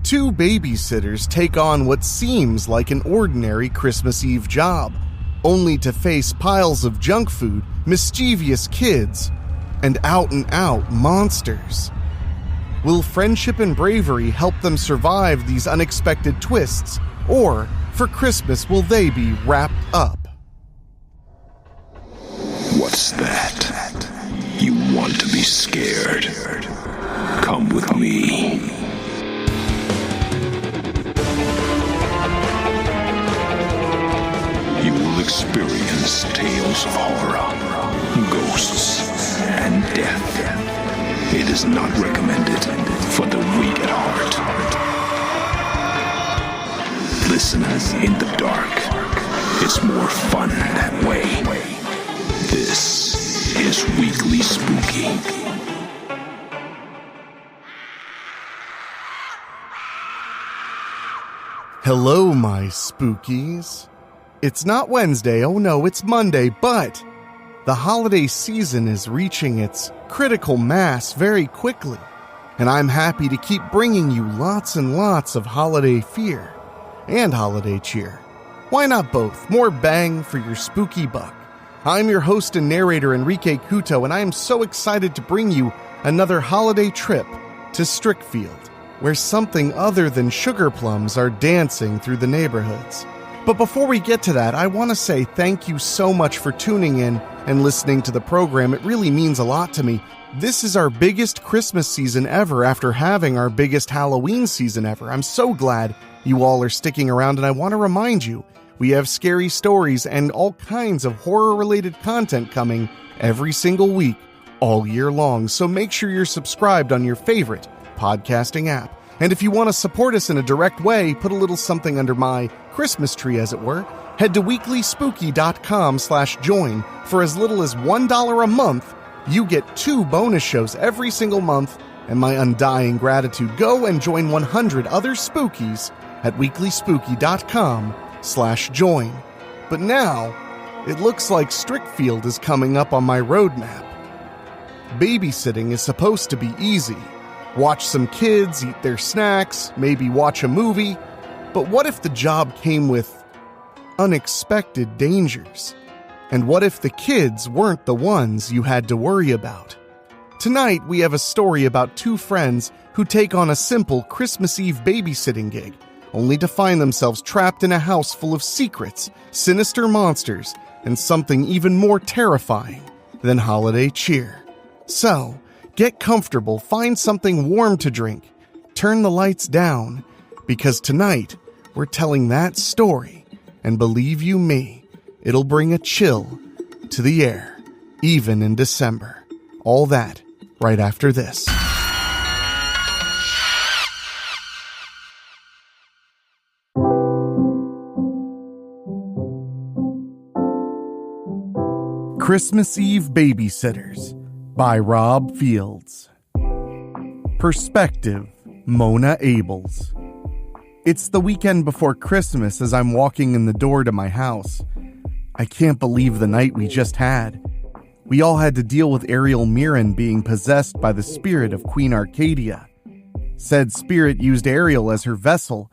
Two babysitters take on what seems like an ordinary Christmas Eve job, only to face piles of junk food, mischievous kids, and out-and-out monsters. Will friendship and bravery help them survive these unexpected twists, or for Christmas will they be wrapped up? What's that? You want to be scared? Come with me. You will experience tales of horror, ghosts, and death. It is not recommended for the weak at heart. Listen in the dark. It's more fun that way. This is Weekly Spooky. Hello, my spookies. It's not Wednesday, oh no, it's Monday, but the holiday season is reaching its critical mass very quickly, and I'm happy to keep bringing you lots and lots of holiday fear and holiday cheer. Why not both? More bang for your spooky buck. I'm your host and narrator, Enrique Couto, and I am so excited to bring you another holiday trip to Strickfield, where something other than sugar plums are dancing through the neighborhoods. But before we get to that, I want to say thank you so much for tuning in and listening to the program. It really means a lot to me. This is our biggest Christmas season ever after having our biggest Halloween season ever. I'm so glad you all are sticking around, and I want to remind you, we have scary stories and all kinds of horror-related content coming every single week, all year long. So make sure you're subscribed on your favorite podcasting app. And if you want to support us in a direct way, put a little something under my Christmas tree, as it were, head to weeklyspooky.com/join. For as little as $1 a month, you get 2 bonus shows every single month, and my undying gratitude. Go and join 100 other spookies at weeklyspooky.com/join. But now, it looks like Strickfield is coming up on my roadmap. Babysitting is supposed to be easy. Watch some kids, eat their snacks, maybe watch a movie. But what if the job came with unexpected dangers? And what if the kids weren't the ones you had to worry about? Tonight, we have a story about 2 friends who take on a simple Christmas Eve babysitting gig, only to find themselves trapped in a house full of secrets, sinister monsters, and something even more terrifying than holiday cheer. So, get comfortable, find something warm to drink, turn the lights down, because tonight we're telling that story, and believe you me, it'll bring a chill to the air, even in December. All that right after this. Christmas Eve Babysitters by Rob Fields. Perspective, Mona Abels. It's the weekend before Christmas as I'm walking in the door to my house. I can't believe the night we just had. We all had to deal with Ariel Mirren being possessed by the spirit of Queen Arcadia. Said spirit used Ariel as her vessel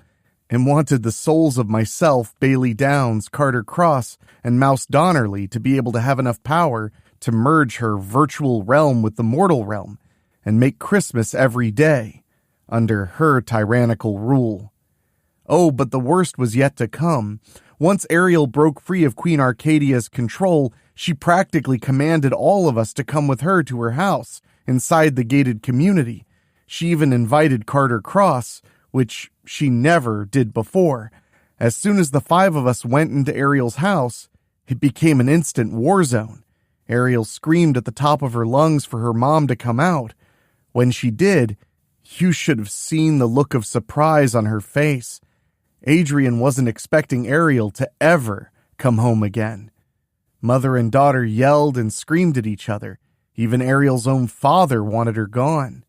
and wanted the souls of myself, Bailey Downs, Carter Cross, and Mouse Donnerly to be able to have enough power to merge her virtual realm with the mortal realm and make Christmas every day under her tyrannical rule. Oh, but the worst was yet to come. Once Ariel broke free of Queen Arcadia's control, she practically commanded all of us to come with her to her house inside the gated community. She even invited Carter Cross, which she never did before. As soon as the 5 of us went into Ariel's house, it became an instant war zone. Ariel screamed at the top of her lungs for her mom to come out. When she did, you should have seen the look of surprise on her face. Adrian wasn't expecting Ariel to ever come home again. Mother and daughter yelled and screamed at each other. Even Ariel's own father wanted her gone.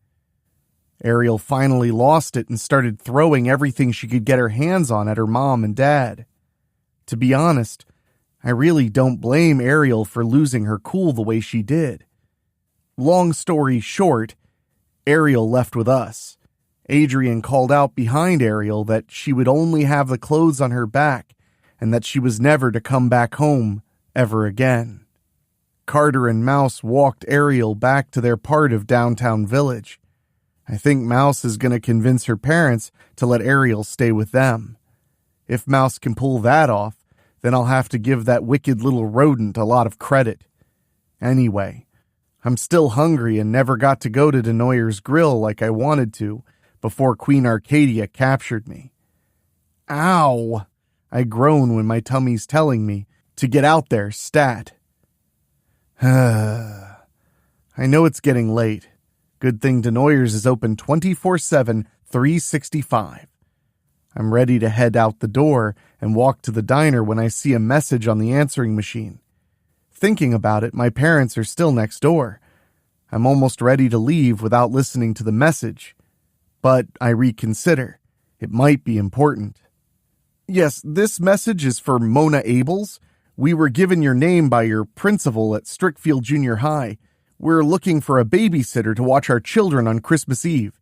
Ariel finally lost it and started throwing everything she could get her hands on at her mom and dad. To be honest, I really don't blame Ariel for losing her cool the way she did. Long story short, Ariel left with us, Adrian called out behind Ariel that she would only have the clothes on her back and that she was never to come back home ever again. Carter and Mouse walked Ariel back to their part of downtown Village. I think Mouse is going to convince her parents to let Ariel stay with them. If Mouse can pull that off, then I'll have to give that wicked little rodent a lot of credit. Anyway, I'm still hungry and never got to go to Denoyer's Grill like I wanted to before Queen Arcadia captured me. Ow! I groan when my tummy's telling me to get out there, stat. I know it's getting late. Good thing Denoyer's is open 24/7, 365. I'm ready to head out the door and walk to the diner when I see a message on the answering machine. Thinking about it, my parents are still next door. I'm almost ready to leave without listening to the message. But I reconsider. It might be important. Yes, this message is for Mona Abels. We were given your name by your principal at Strickfield Junior High. We're looking for a babysitter to watch our children on Christmas Eve.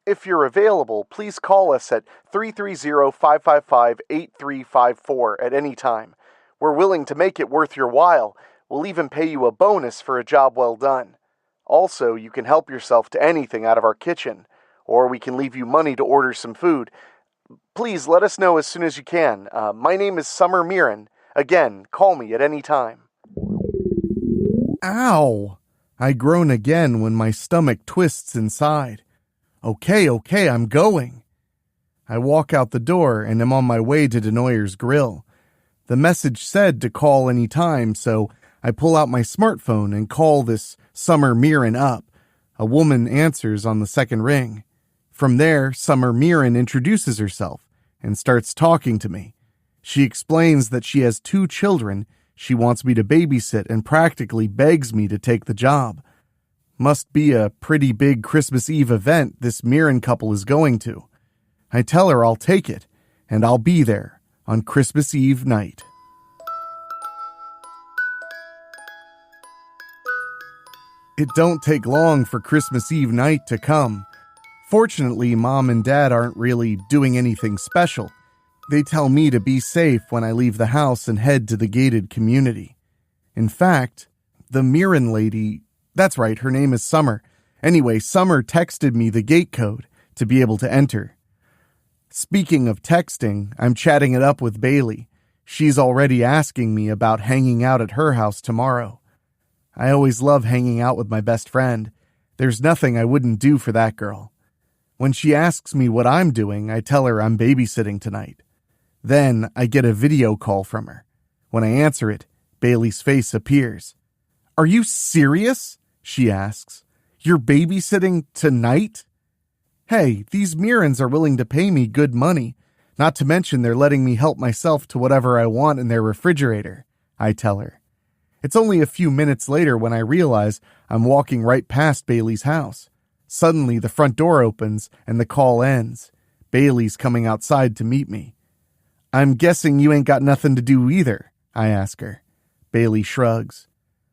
If you're available, please call us at 330-555-8354 at any time. We're willing to make it worth your while. We'll even pay you a bonus for a job well done. Also, you can help yourself to anything out of our kitchen, or we can leave you money to order some food. Please let us know as soon as you can. My name is Summer Mirren. Again, call me at any time. Ow! I groan again when my stomach twists inside. Okay, I'm going. I walk out the door and am on my way to Denoyer's Grill. The message said to call any time, so I pull out my smartphone and call this Summer Mirren up. A woman answers on the second ring. From there, Summer Mirren introduces herself and starts talking to me. She explains that she has 2 children she wants me to babysit and practically begs me to take the job. Must be a pretty big Christmas Eve event this Mirren couple is going to. I tell her I'll take it, and I'll be there on Christmas Eve night. It don't take long for Christmas Eve night to come. Fortunately, Mom and Dad aren't really doing anything special. They tell me to be safe when I leave the house and head to the gated community. In fact, the Mirren lady, that's right, her name is Summer. Anyway, Summer texted me the gate code to be able to enter. Speaking of texting, I'm chatting it up with Bailey. She's already asking me about hanging out at her house tomorrow. I always love hanging out with my best friend. There's nothing I wouldn't do for that girl. When she asks me what I'm doing, I tell her I'm babysitting tonight. Then I get a video call from her. When I answer it, Bailey's face appears. "Are you serious?" she asks. "You're babysitting tonight?" Hey, these Mirrens are willing to pay me good money. Not to mention they're letting me help myself to whatever I want in their refrigerator, I tell her. It's only a few minutes later when I realize I'm walking right past Bailey's house. Suddenly, the front door opens and the call ends. Bailey's coming outside to meet me. "I'm guessing you ain't got nothing to do either," I ask her. Bailey shrugs.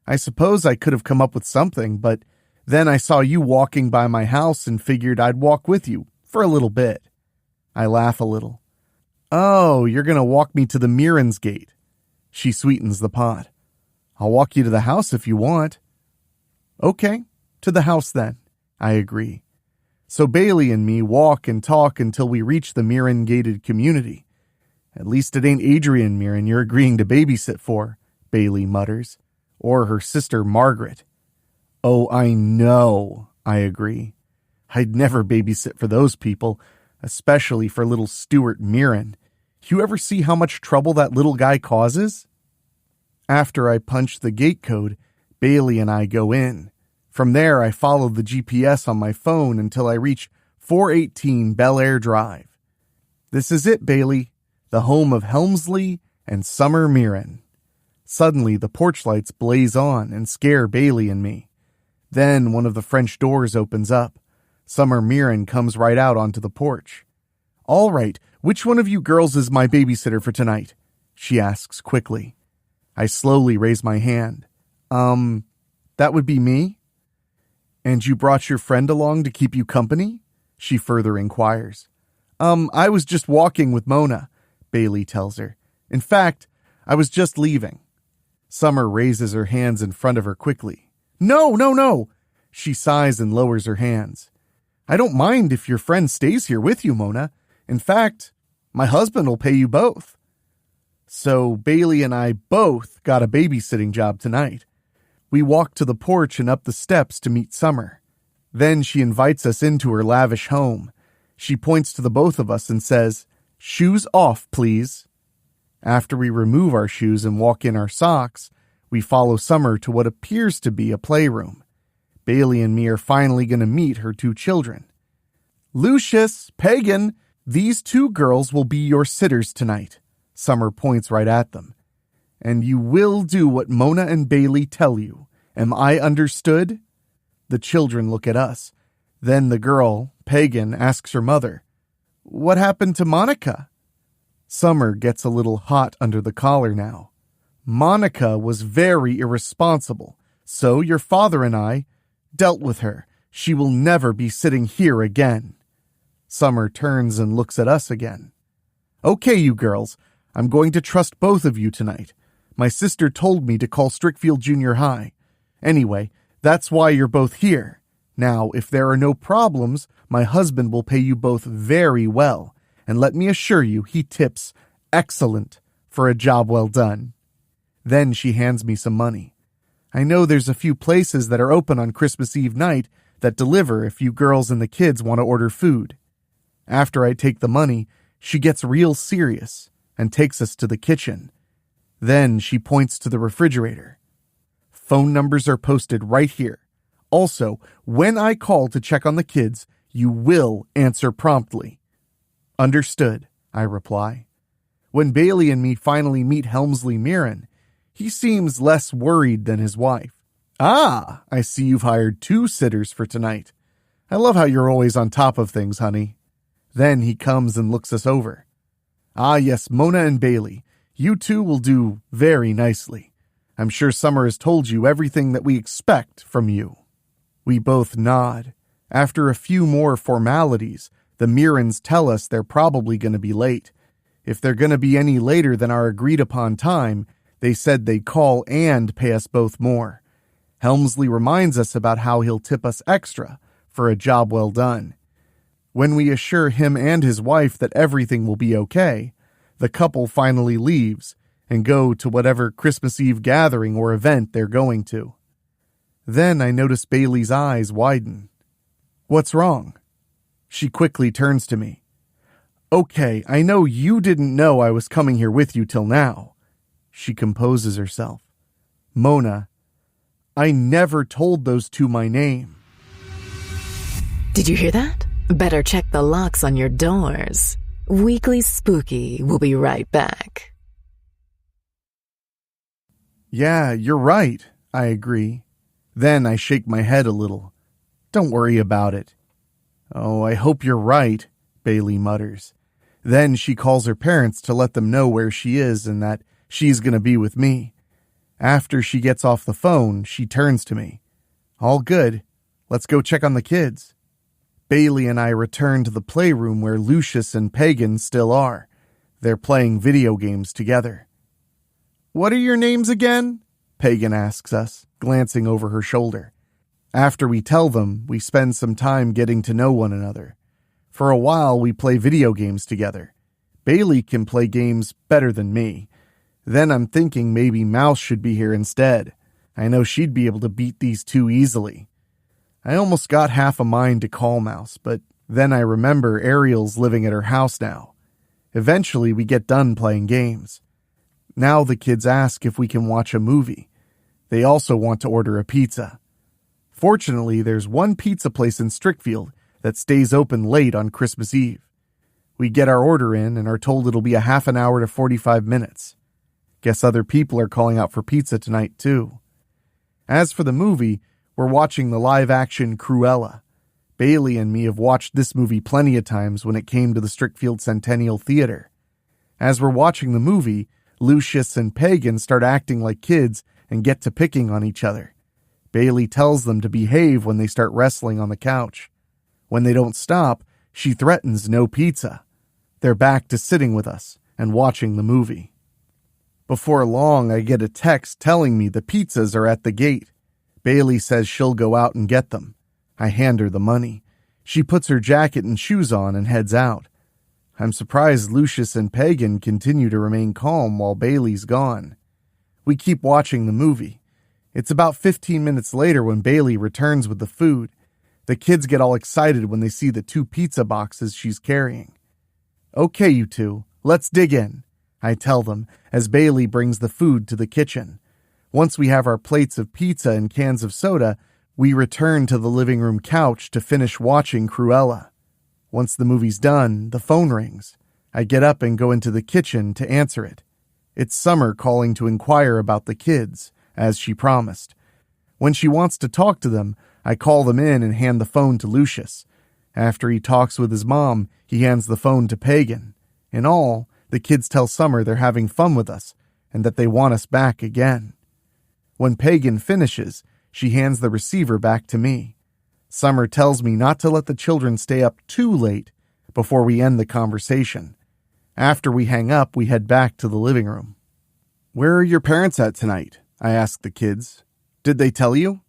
"I suppose I could have come up with something, but then I saw you walking by my house and figured I'd walk with you for a little bit." I laugh a little. "Oh, you're going to walk me to the Mirren's gate." She sweetens the pot. "I'll walk you to the house if you want." "Okay, to the house then," I agree. So Bailey and me walk and talk until we reach the Mirren gated community. "At least it ain't Adrian Mirren you're agreeing to babysit for," Bailey mutters. "Or her sister Margaret." "Oh, I know," I agree. "I'd never babysit for those people, especially for little Stuart Mirren. You ever see how much trouble that little guy causes?" After I punch the gate code, Bailey and I go in. From there, I follow the GPS on my phone until I reach 418 Bel Air Drive. This is it, Bailey, the home of Helmsley and Summer Mirren. Suddenly, the porch lights blaze on and scare Bailey and me. Then one of the French doors opens up. Summer Mirren comes right out onto the porch. "All right, which one of you girls is my babysitter for tonight?" she asks quickly. I slowly raise my hand. That would be me?" "And you brought your friend along to keep you company?" she further inquires. I was just walking with Mona, Bailey tells her. In fact, I was just leaving. Summer raises her hands in front of her quickly. No. She sighs and lowers her hands. I don't mind if your friend stays here with you, Mona. In fact, my husband will pay you both. So Bailey and I both got a babysitting job tonight. We walk to the porch and up the steps to meet Summer. Then she invites us into her lavish home. She points to the both of us and says, "Shoes off, please." After we remove our shoes and walk in our socks, we follow Summer to what appears to be a playroom. Bailey and me are finally going to meet her two children. Lucius, Pagan, these two girls will be your sitters tonight. Summer points right at them. And you will do what Mona and Bailey tell you. Am I understood? The children look at us. Then the girl, Pagan, asks her mother, "What happened to Monica?" Summer gets a little hot under the collar now. Monica was very irresponsible, so your father and I dealt with her. She will never be sitting here again. Summer turns and looks at us again. Okay, you girls, I'm going to trust both of you tonight. My sister told me to call Strickfield Junior High. Anyway, that's why you're both here. Now, if there are no problems, my husband will pay you both very well. And let me assure you, he tips excellent for a job well done. Then she hands me some money. I know there's a few places that are open on Christmas Eve night that deliver if you girls and the kids want to order food. After I take the money, she gets real serious and takes us to the kitchen. Then she points to the refrigerator. Phone numbers are posted right here. Also, when I call to check on the kids, you will answer promptly. Understood, I reply. When Bailey and me finally meet Helmsley Mirren, he seems less worried than his wife. Ah, I see you've hired 2 sitters for tonight. I love how you're always on top of things, honey. Then he comes and looks us over. Ah, yes, Mona and Bailey, you two will do very nicely. I'm sure Summer has told you everything that we expect from you. We both nod. After a few more formalities, the Mirrens tell us they're probably going to be late. If they're going to be any later than our agreed-upon time, they said they'd call and pay us both more. Helmsley reminds us about how he'll tip us extra for a job well done. When we assure him and his wife that everything will be okay, the couple finally leaves and go to whatever Christmas Eve gathering or event they're going to. Then I notice Bailey's eyes widen. What's wrong? She quickly turns to me. Okay, I know you didn't know I was coming here with you till now. She composes herself. Mona, I never told those 2 my name. Did you hear that? Better check the locks on your doors. Weekly Spooky will be right back. Yeah, you're right, I agree. Then I shake my head a little. Don't worry about it. Oh, I hope you're right, Bailey mutters. Then she calls her parents to let them know where she is and that she's going to be with me. After she gets off the phone, she turns to me. All good. Let's go check on the kids. Bailey and I return to the playroom where Lucius and Pagan still are. They're playing video games together. What are your names again? Pagan asks us, glancing over her shoulder. After we tell them, we spend some time getting to know one another. For a while, we play video games together. Bailey can play games better than me. Then I'm thinking maybe Mouse should be here instead. I know she'd be able to beat these 2 easily. I almost got half a mind to call Mouse, but then I remember Ariel's living at her house now. Eventually, we get done playing games. Now the kids ask if we can watch a movie. They also want to order a pizza. Fortunately, there's one pizza place in Strickfield that stays open late on Christmas Eve. We get our order in and are told it'll be a half an hour to 45 minutes. Guess other people are calling out for pizza tonight, too. As for the movie, we're watching the live-action Cruella. Bailey and me have watched this movie plenty of times when it came to the Strickfield Centennial Theater. As we're watching the movie, Lucius and Pagan start acting like kids and get to picking on each other. Bailey tells them to behave when they start wrestling on the couch. When they don't stop, she threatens no pizza. They're back to sitting with us and watching the movie. Before long, I get a text telling me the pizzas are at the gate. Bailey says she'll go out and get them. I hand her the money. She puts her jacket and shoes on and heads out. I'm surprised Lucius and Pagan continue to remain calm while Bailey's gone. We keep watching the movie. It's about 15 minutes later when Bailey returns with the food. The kids get all excited when they see the 2 pizza boxes she's carrying. Okay, you two, let's dig in, I tell them as Bailey brings the food to the kitchen. Once we have our plates of pizza and cans of soda, we return to the living room couch to finish watching Cruella. Once the movie's done, the phone rings. I get up and go into the kitchen to answer it. It's Summer calling to inquire about the kids, as she promised. When she wants to talk to them, I call them in and hand the phone to Lucius. After he talks with his mom, he hands the phone to Pagan. In all, the kids tell Summer they're having fun with us and that they want us back again. When Pagan finishes, she hands the receiver back to me. Summer tells me not to let the children stay up too late before we end the conversation. After we hang up, we head back to the living room. Where are your parents at tonight? I ask the kids. Did they tell you?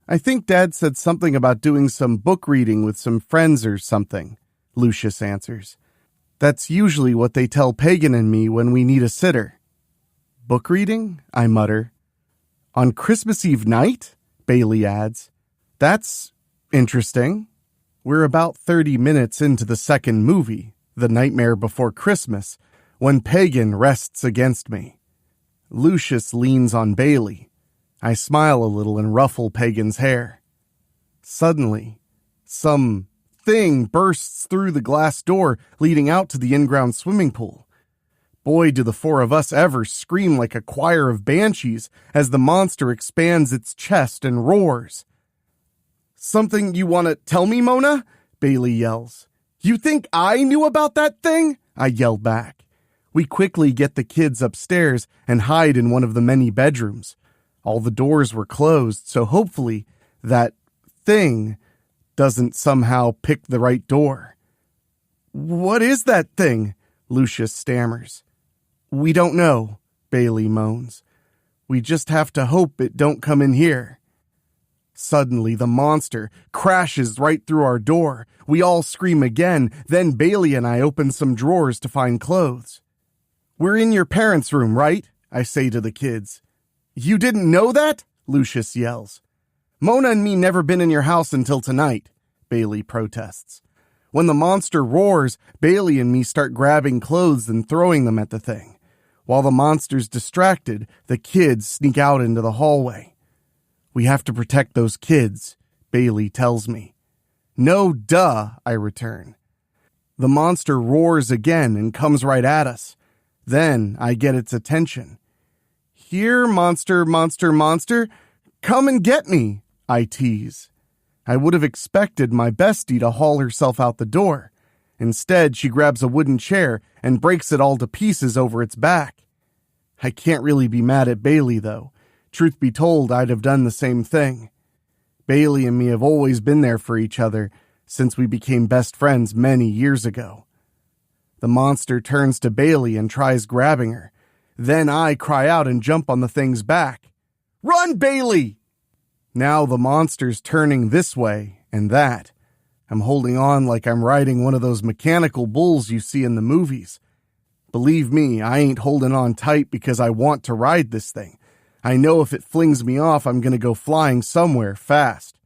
I think Dad said something about doing some book reading with some friends or something, Lucius answers. That's usually what they tell Pagan and me when we need a sitter. Book reading? I mutter. On Christmas Eve night? Bailey adds. That's interesting. We're about 30 minutes into the second movie, The Nightmare Before Christmas, when Pagan rests against me. Lucius leans on Bailey. I smile a little and ruffle Pagan's hair. Suddenly, some thing bursts through the glass door leading out to the in-ground swimming pool. Boy, do the 4 of us ever scream like a choir of banshees as the monster expands its chest and roars. Something you want to tell me, Mona? Bailey yells. You think I knew about that thing? I yell back. We quickly get the kids upstairs and hide in one of the many bedrooms. All the doors were closed, so hopefully that thing doesn't somehow pick the right door. What is that thing? Lucius stammers. We don't know, Bailey moans. We just have to hope it don't come in here. Suddenly, the monster crashes right through our door. We all scream again, then Bailey and I open some drawers to find clothes. We're in your parents' room, right? I say to the kids. You didn't know that? Lucius yells. Mona and me never been in your house until tonight, Bailey protests. When the monster roars, Bailey and me start grabbing clothes and throwing them at the thing. While the monster's distracted, the kids sneak out into the hallway. We have to protect those kids, Bailey tells me. No duh, I return. The monster roars again and comes right at us. Then I get its attention. Here, monster, monster, monster, come and get me, I tease. I would have expected my bestie to haul herself out the door. Instead, she grabs a wooden chair and breaks it all to pieces over its back. I can't really be mad at Bailey, though. Truth be told, I'd have done the same thing. Bailey and me have always been there for each other since we became best friends many years ago. The monster turns to Bailey and tries grabbing her. Then I cry out and jump on the thing's back. Run, Bailey! Now the monster's turning this way and that. I'm holding on like I'm riding one of those mechanical bulls you see in the movies. Believe me, I ain't holding on tight because I want to ride this thing. I know if it flings me off, I'm going to go flying somewhere fast.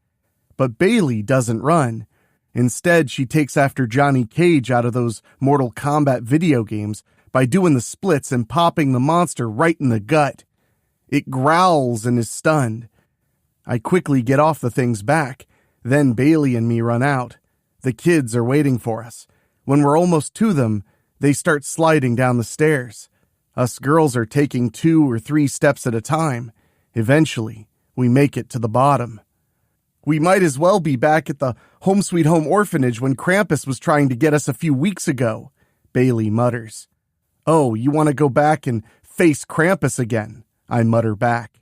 But Bailey doesn't run. Instead, she takes after Johnny Cage out of those Mortal Kombat video games by doing the splits and popping the monster right in the gut. It growls and is stunned. I quickly get off the thing's back. Then Bailey and me run out. The kids are waiting for us. When we're almost to them, they start sliding down the stairs. Us girls are taking 2 or 3 steps at a time. Eventually, we make it to the bottom. We might as well be back at the Home Sweet Home orphanage when Krampus was trying to get us a few weeks ago, Bailey mutters. Oh, you want to go back and face Krampus again, I mutter back.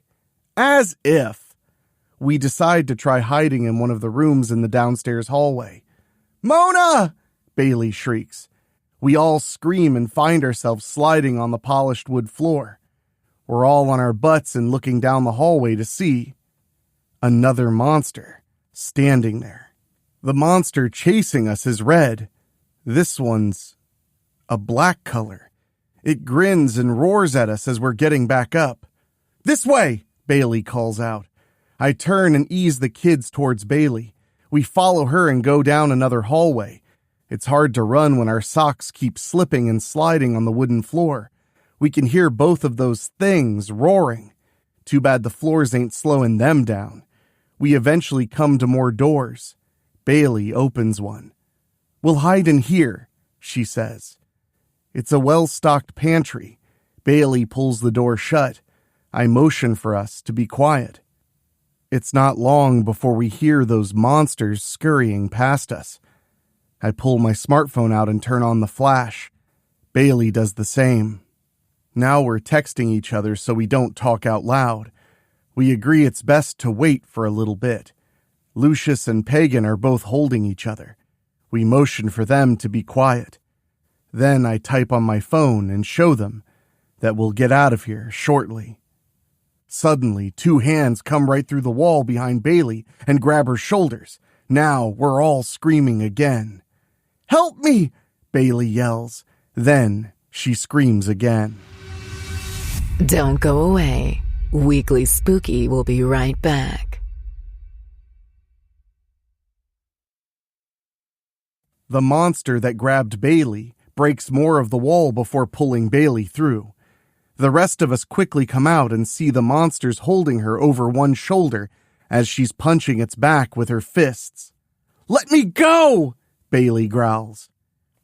As if. We decide to try hiding in one of the rooms in the downstairs hallway. Mona! Bailey shrieks. We all scream and find ourselves sliding on the polished wood floor. We're all on our butts and looking down the hallway to see another monster standing there. The monster chasing us is red. This one's a black color. It grins and roars at us as we're getting back up. This way, Bailey calls out. I turn and ease the kids towards Bailey. We follow her and go down another hallway. It's hard to run when our socks keep slipping and sliding on the wooden floor. We can hear both of those things roaring. Too bad the floors ain't slowing them down. We eventually come to more doors. Bailey opens one. We'll hide in here, she says. It's a well-stocked pantry. Bailey pulls the door shut. I motion for us to be quiet. It's not long before we hear those monsters scurrying past us. I pull my smartphone out and turn on the flash. Bailey does the same. Now we're texting each other so we don't talk out loud. We agree it's best to wait for a little bit. Lucius and Pagan are both holding each other. We motion for them to be quiet. Then I type on my phone and show them that we'll get out of here shortly. Suddenly, 2 hands come right through the wall behind Bailey and grab her shoulders. Now we're all screaming again. Help me! Bailey yells. Then she screams again. Don't go away. Weekly Spooky will be right back. The monster that grabbed Bailey breaks more of the wall before pulling Bailey through. The rest of us quickly come out and see the monsters holding her over one shoulder as she's punching its back with her fists. Let me go! Bailey growls.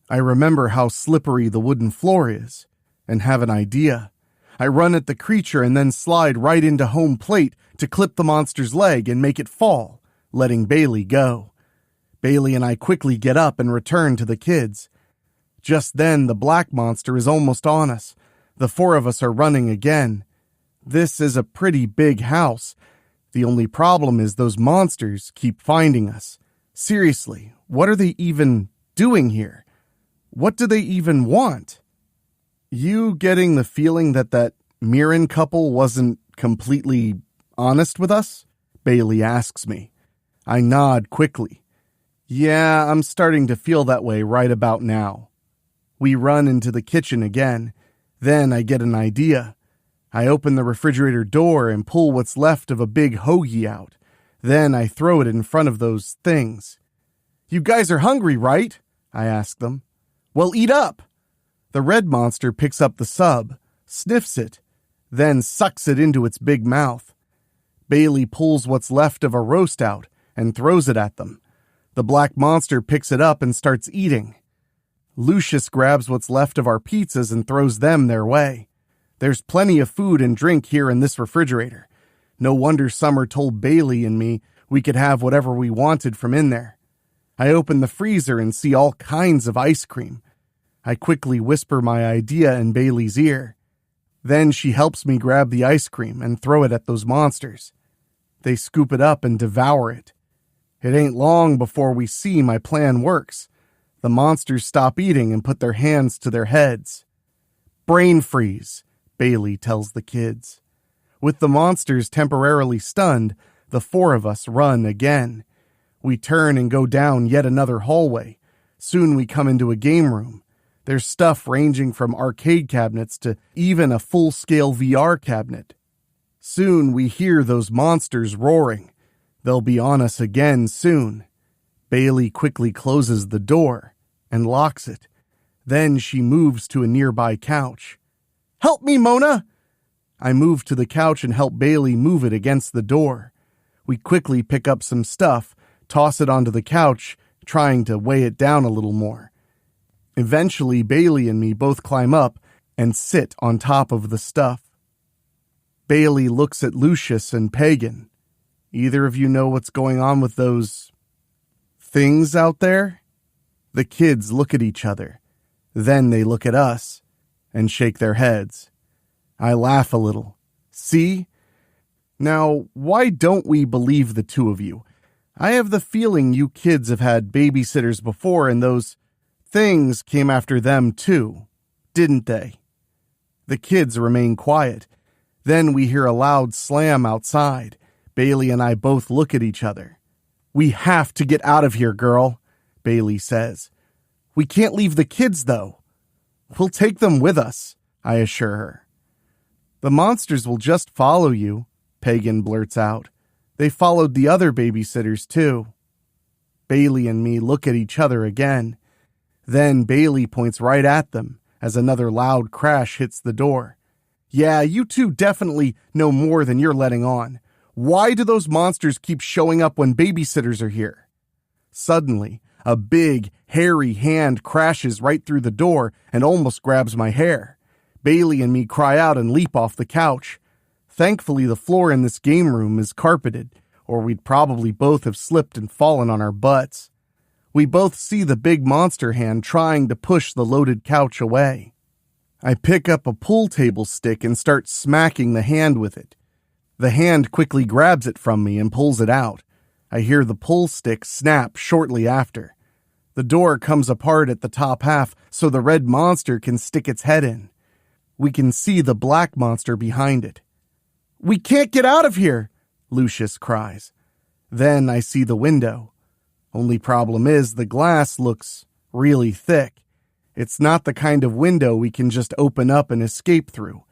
I remember how slippery the wooden floor is and have an idea. I run at the creature and then slide right into home plate to clip the monster's leg and make it fall, letting Bailey go. Bailey and I quickly get up and return to the kids. Just then, the black monster is almost on us. The 4 of us are running again. This is a pretty big house. The only problem is those monsters keep finding us. Seriously, what are they even doing here? What do they even want? You getting the feeling that Mirren couple wasn't completely honest with us? Bailey asks me. I nod quickly. Yeah, I'm starting to feel that way right about now. We run into the kitchen again. Then I get an idea. I open the refrigerator door and pull what's left of a big hoagie out. Then I throw it in front of those things. You guys are hungry, right? I ask them. Well, eat up. The red monster picks up the sub, sniffs it, then sucks it into its big mouth. Bailey pulls what's left of a roast out and throws it at them. The black monster picks it up and starts eating. Lucius grabs what's left of our pizzas and throws them their way. There's plenty of food and drink here in this refrigerator. No wonder Summer told Bailey and me we could have whatever we wanted from in there. I open the freezer and see all kinds of ice cream. I quickly whisper my idea in Bailey's ear. Then she helps me grab the ice cream and throw it at those monsters. They scoop it up and devour it. It ain't long before we see my plan works. The monsters stop eating and put their hands to their heads. Brain freeze, Bailey tells the kids. With the monsters temporarily stunned, the 4 of us run again. We turn and go down yet another hallway. Soon we come into a game room. There's stuff ranging from arcade cabinets to even a full-scale VR cabinet. Soon we hear those monsters roaring. They'll be on us again soon. Bailey quickly closes the door and locks it. Then she moves to a nearby couch. Help me, Mona! I move to the couch and help Bailey move it against the door. We quickly pick up some stuff, toss it onto the couch, trying to weigh it down a little more. Eventually, Bailey and me both climb up and sit on top of the stuff. Bailey looks at Lucius and Pagan. Either of you know what's going on with those things out there? The kids look at each other. Then they look at us and shake their heads. I laugh a little. See? Now, why don't we believe the 2 of you? I have the feeling you kids have had babysitters before and those things came after them too, didn't they? The kids remain quiet. Then we hear a loud slam outside. Bailey and I both look at each other. We have to get out of here, girl, Bailey says. We can't leave the kids, though. We'll take them with us, I assure her. The monsters will just follow you, Pagan blurts out. They followed the other babysitters, too. Bailey and me look at each other again. Then Bailey points right at them as another loud crash hits the door. Yeah, you two definitely know more than you're letting on. Why do those monsters keep showing up when babysitters are here? Suddenly, a big, hairy hand crashes right through the door and almost grabs my hair. Bailey and me cry out and leap off the couch. Thankfully, the floor in this game room is carpeted, or we'd probably both have slipped and fallen on our butts. We both see the big monster hand trying to push the loaded couch away. I pick up a pool table stick and start smacking the hand with it. The hand quickly grabs it from me and pulls it out. I hear the pull stick snap shortly after. The door comes apart at the top half so the red monster can stick its head in. We can see the black monster behind it. We can't get out of here, Lucius cries. Then I see the window. Only problem is the glass looks really thick. It's not the kind of window we can just open up and escape through.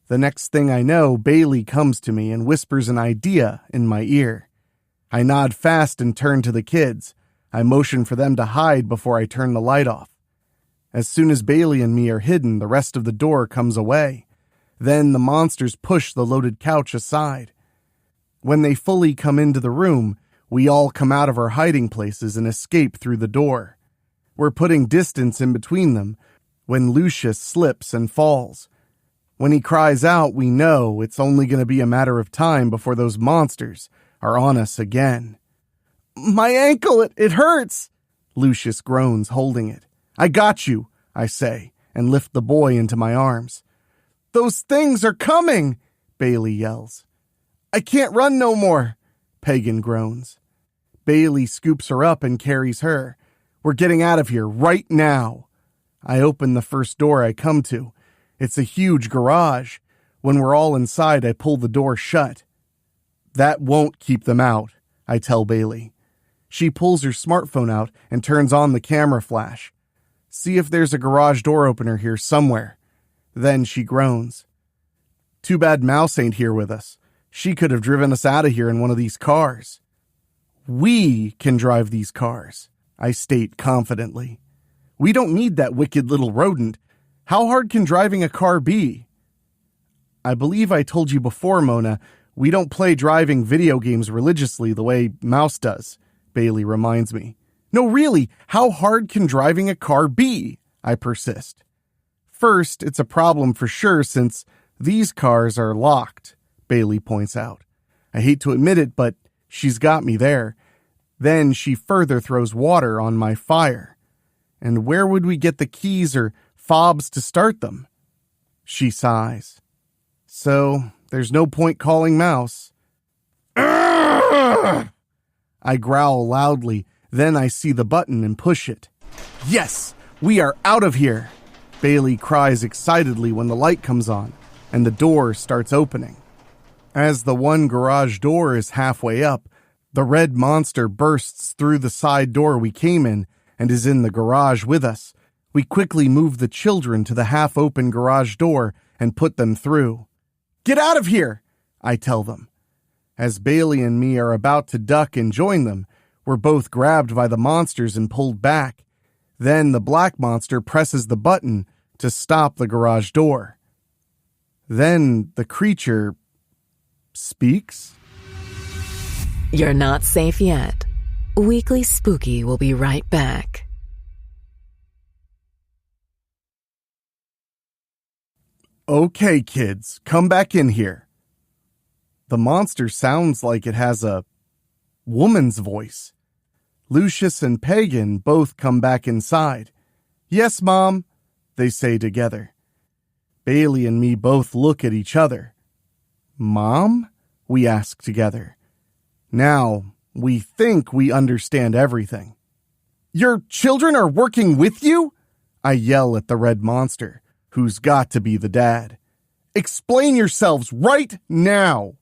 The next thing I know, Bailey comes to me and whispers an idea in my ear. I nod fast and turn to the kids. I motion for them to hide before I turn the light off. As soon as Bailey and me are hidden, the rest of the door comes away. Then the monsters push the loaded couch aside. When they fully come into the room, we all come out of our hiding places and escape through the door. We're putting distance in between them when Lucius slips and falls. When he cries out, we know it's only going to be a matter of time before those monsters are on us again. My ankle, it hurts, Lucius groans, holding it. I got you, I say, and lift the boy into my arms. Those things are coming, Bailey yells. I can't run no more, Pagan groans. Bailey scoops her up and carries her. We're getting out of here right now. I open the first door I come to. It's a huge garage. When we're all inside, I pull the door shut. That won't keep them out, I tell Bailey. She pulls her smartphone out and turns on the camera flash. See if there's a garage door opener here somewhere. Then she groans. Too bad Mouse ain't here with us. She could have driven us out of here in one of these cars. We can drive these cars, I state confidently. We don't need that wicked little rodent. How hard can driving a car be? I believe I told you before, Mona, we don't play driving video games religiously the way Mouse does, Bailey reminds me. No, really, how hard can driving a car be? I persist. First, it's a problem for sure since these cars are locked, Bailey points out. I hate to admit it, but she's got me there. Then she further throws water on my fire. And where would we get the keys or fobs to start them? She sighs. So, there's no point calling Mouse. Urgh! I growl loudly, then I see the button and push it. Yes, we are out of here! Bailey cries excitedly when the light comes on, and the door starts opening. As the one garage door is halfway up, the red monster bursts through the side door we came in and is in the garage with us. We quickly move the children to the half-open garage door and put them through. Get out of here, I tell them. As Bailey and me are about to duck and join them, we're both grabbed by the monsters and pulled back. Then the black monster presses the button to stop the garage door. Then the creature speaks. You're not safe yet. Weekly Spooky will be right back. Okay, kids, come back in here. The monster sounds like it has a woman's voice. Lucius and Pagan both come back inside. Yes, Mom, they say together. Bailey and me both look at each other. Mom? We ask together. Now, We think we understand everything. Your children are working with you? I yell at the red monster, who's got to be the dad. Explain yourselves right now.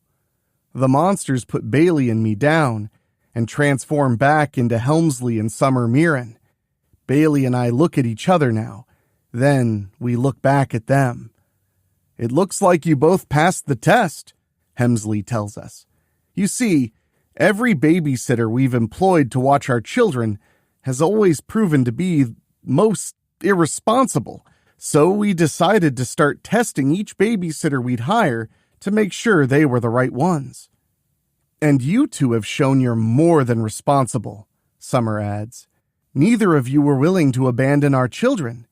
The monsters put Bailey and me down and transform back into Helmsley and Summer Mirren. Bailey and I look at each other now. Then we look back at them. It looks like you both passed the test, Helmsley tells us. You see, every babysitter we've employed to watch our children has always proven to be most irresponsible, so we decided to start testing each babysitter we'd hire to make sure they were the right ones. And you two have shown you're more than responsible, Summer adds. Neither of you were willing to abandon our children.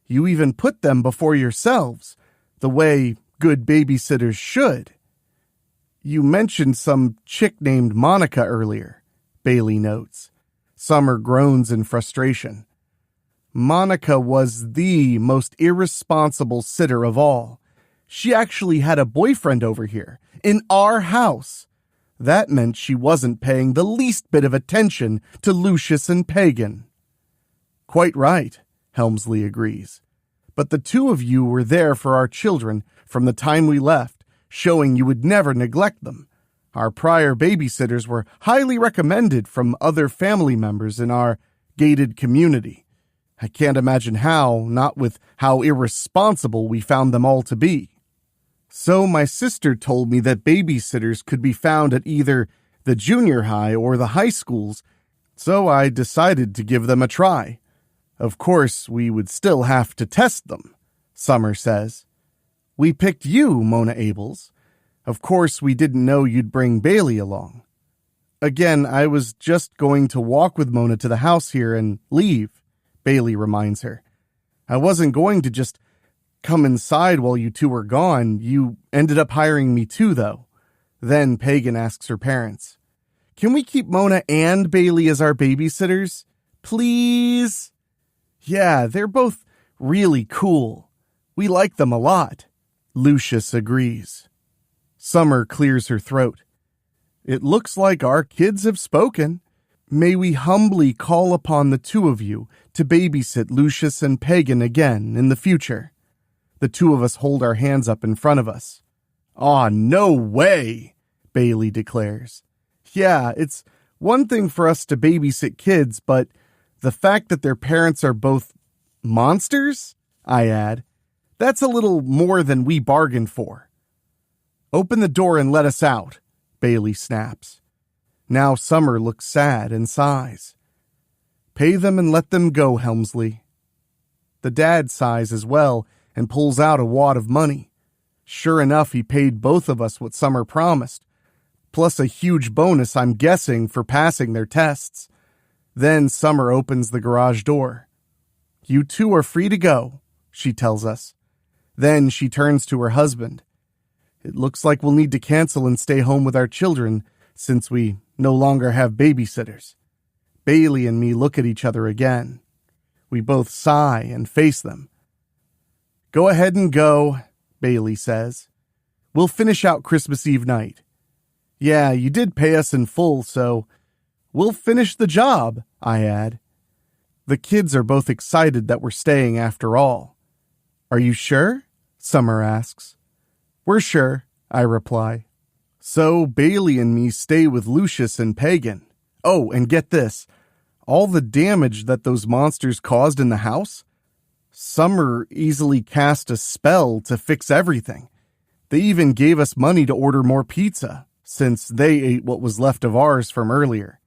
You even put them before yourselves, the way good babysitters should. You mentioned some chick named Monica earlier, Bailey notes. Summer groans in frustration. Monica was the most irresponsible sitter of all. She actually had a boyfriend over here, in our house. That meant she wasn't paying the least bit of attention to Lucius and Pagan. Quite right, Helmsley agrees. But the two of you were there for our children from the time we left, showing you would never neglect them. Our prior babysitters were highly recommended from other family members in our gated community. I can't imagine how, not with how irresponsible we found them all to be. So my sister told me that babysitters could be found at either the junior high or the high schools, so I decided to give them a try. Of course, we would still have to test them, Summer says. We picked you, Mona Abels. Of course, we didn't know you'd bring Bailey along. Again, I was just going to walk with Mona to the house here and leave, Bailey reminds her. I wasn't going to just come inside while you two were gone. You ended up hiring me too, though. Then Pagan asks her parents, Can we keep Mona and Bailey as our babysitters? Please? Yeah, they're both really cool. We like them a lot. Lucius agrees. Summer clears her throat. It looks like our kids have spoken. May we humbly call upon the two of you to babysit Lucius and Pagan again in the future. The two of us hold our hands up in front of us. Aw, no way, Bailey declares. Yeah, it's one thing for us to babysit kids, but the fact that their parents are both monsters, I add, that's a little more than we bargained for. Open the door and let us out, Bailey snaps. Now Summer looks sad and sighs. Pay them and let them go, Helmsley. The dad sighs as well and pulls out a wad of money. Sure enough, he paid both of us what Summer promised, plus a huge bonus, I'm guessing, for passing their tests. Then Summer opens the garage door. You two are free to go, she tells us. Then she turns to her husband. It looks like we'll need to cancel and stay home with our children since we no longer have babysitters. Bailey and me look at each other again. We both sigh and face them. Go ahead and go, Bailey says. We'll finish out Christmas Eve night. Yeah, you did pay us in full, so we'll finish the job, I add. The kids are both excited that we're staying after all. Are you sure? Summer asks. We're sure, I reply. So Bailey and me stay with Lucius and Pagan. Oh, and get this. All the damage that those monsters caused in the house? Summer easily cast a spell to fix everything. They even gave us money to order more pizza, since they ate what was left of ours from earlier.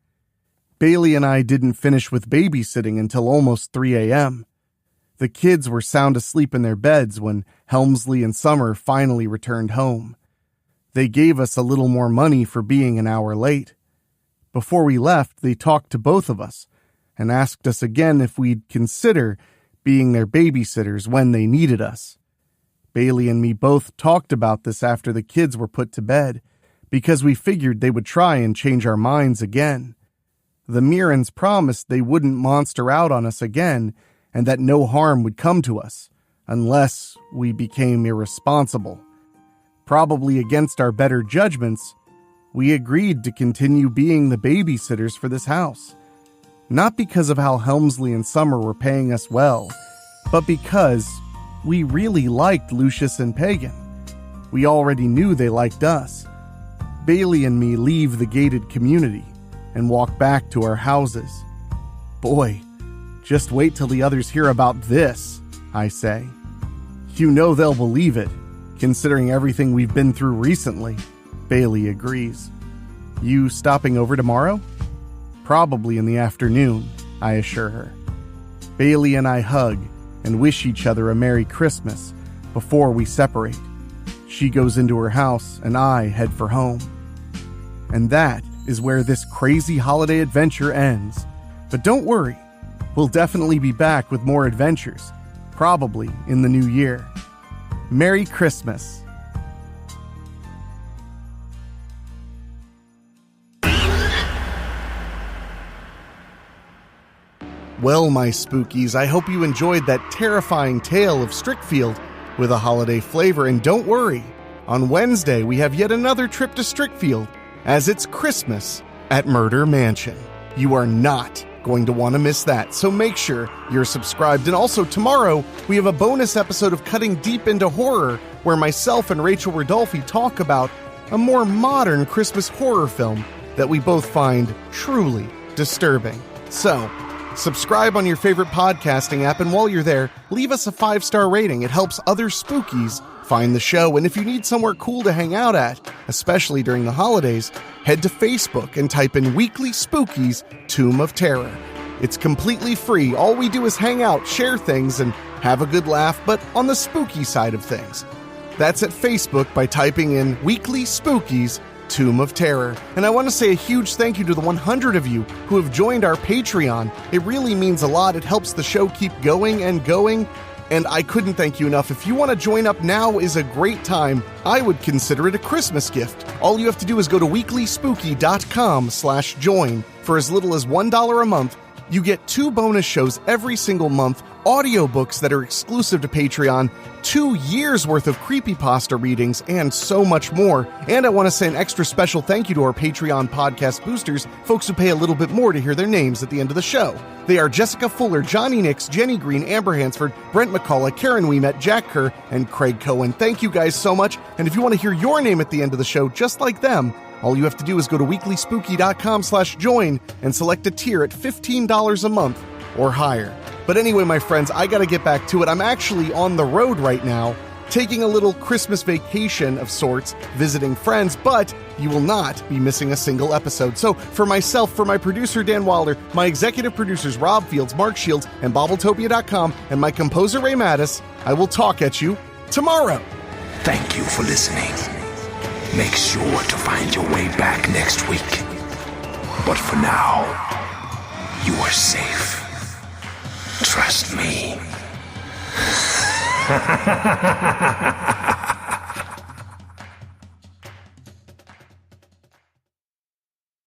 Bailey and I didn't finish with babysitting until almost 3 a.m. The kids were sound asleep in their beds when Helmsley and Summer finally returned home. They gave us a little more money for being an hour late. Before we left, they talked to both of us and asked us again if we'd consider being their babysitters when they needed us. Bailey and me both talked about this after the kids were put to bed, because we figured they would try and change our minds again. The Mirrens promised they wouldn't monster out on us again and that no harm would come to us, unless we became irresponsible. Probably against our better judgments, we agreed to continue being the babysitters for this house. Not because of how Helmsley and Summer were paying us well, but because we really liked Lucius and Pagan. We already knew they liked us. Bailey and me leave the gated community and walk back to our houses. Boy, just wait till the others hear about this, I say. You know they'll believe it, considering everything we've been through recently. Bailey agrees. You stopping over tomorrow? Probably in the afternoon, I assure her. Bailey and I hug and wish each other a Merry Christmas before we separate. She goes into her house and I head for home. And that is where this crazy holiday adventure ends. But don't worry, we'll definitely be back with more adventures, probably in the new year. Merry Christmas. Well, my spookies, I hope you enjoyed that terrifying tale of Strickfield with a holiday flavor. And don't worry, on Wednesday we have yet another trip to Strickfield, as it's Christmas at Murder Mansion. You are not going to want to miss that, so make sure you're subscribed. And also tomorrow, we have a bonus episode of Cutting Deep into Horror, where myself and Rachel Rodolphe talk about a more modern Christmas horror film that we both find truly disturbing. So, subscribe on your favorite podcasting app, and while you're there, leave us a 5-star rating. It helps other spookies find the show. And if you need somewhere cool to hang out at, especially during the holidays, head to Facebook and type in Weekly Spooky's Tomb of Terror. It's completely free. All we do is hang out, share things, and have a good laugh, but on the spooky side of things. That's at Facebook by typing in Weekly Spooky's Tomb of Terror. And I want to say a huge thank you to the 100 of you who have joined our Patreon. It really means a lot. It helps the show keep going and going, and I couldn't thank you enough. If you want to join up, now is a great time. I would consider it a Christmas gift. All you have to do is go to weeklyspooky.com/join. For as little as $1 a month, you get 2 bonus shows every single month, audiobooks that are exclusive to Patreon, 2 years worth of creepypasta readings, and so much more. And I want to say an extra special thank you to our Patreon podcast boosters, folks who pay a little bit more to hear their names at the end of the show. They are Jessica Fuller, Johnny Nix, Jenny Green, Amber Hansford, Brent McCullough, Karen Weemet, Jack Kerr, and Craig Cohen. Thank you guys so much. And if you want to hear your name at the end of the show, just like them, all you have to do is go to weeklyspooky.com/join and select a tier at $15 a month or higher. But anyway, my friends, I gotta get back to it. I'm actually on the road right now, taking a little Christmas vacation of sorts, visiting friends, but you will not be missing a single episode. So for myself, for my producer, Dan Wilder, my executive producers, Rob Fields, Mark Shields, and Bobbletopia.com, and my composer, Ray Mattis, I will talk at you tomorrow. Thank you for listening. Make sure to find your way back next week. But for now, you are safe. Trust me.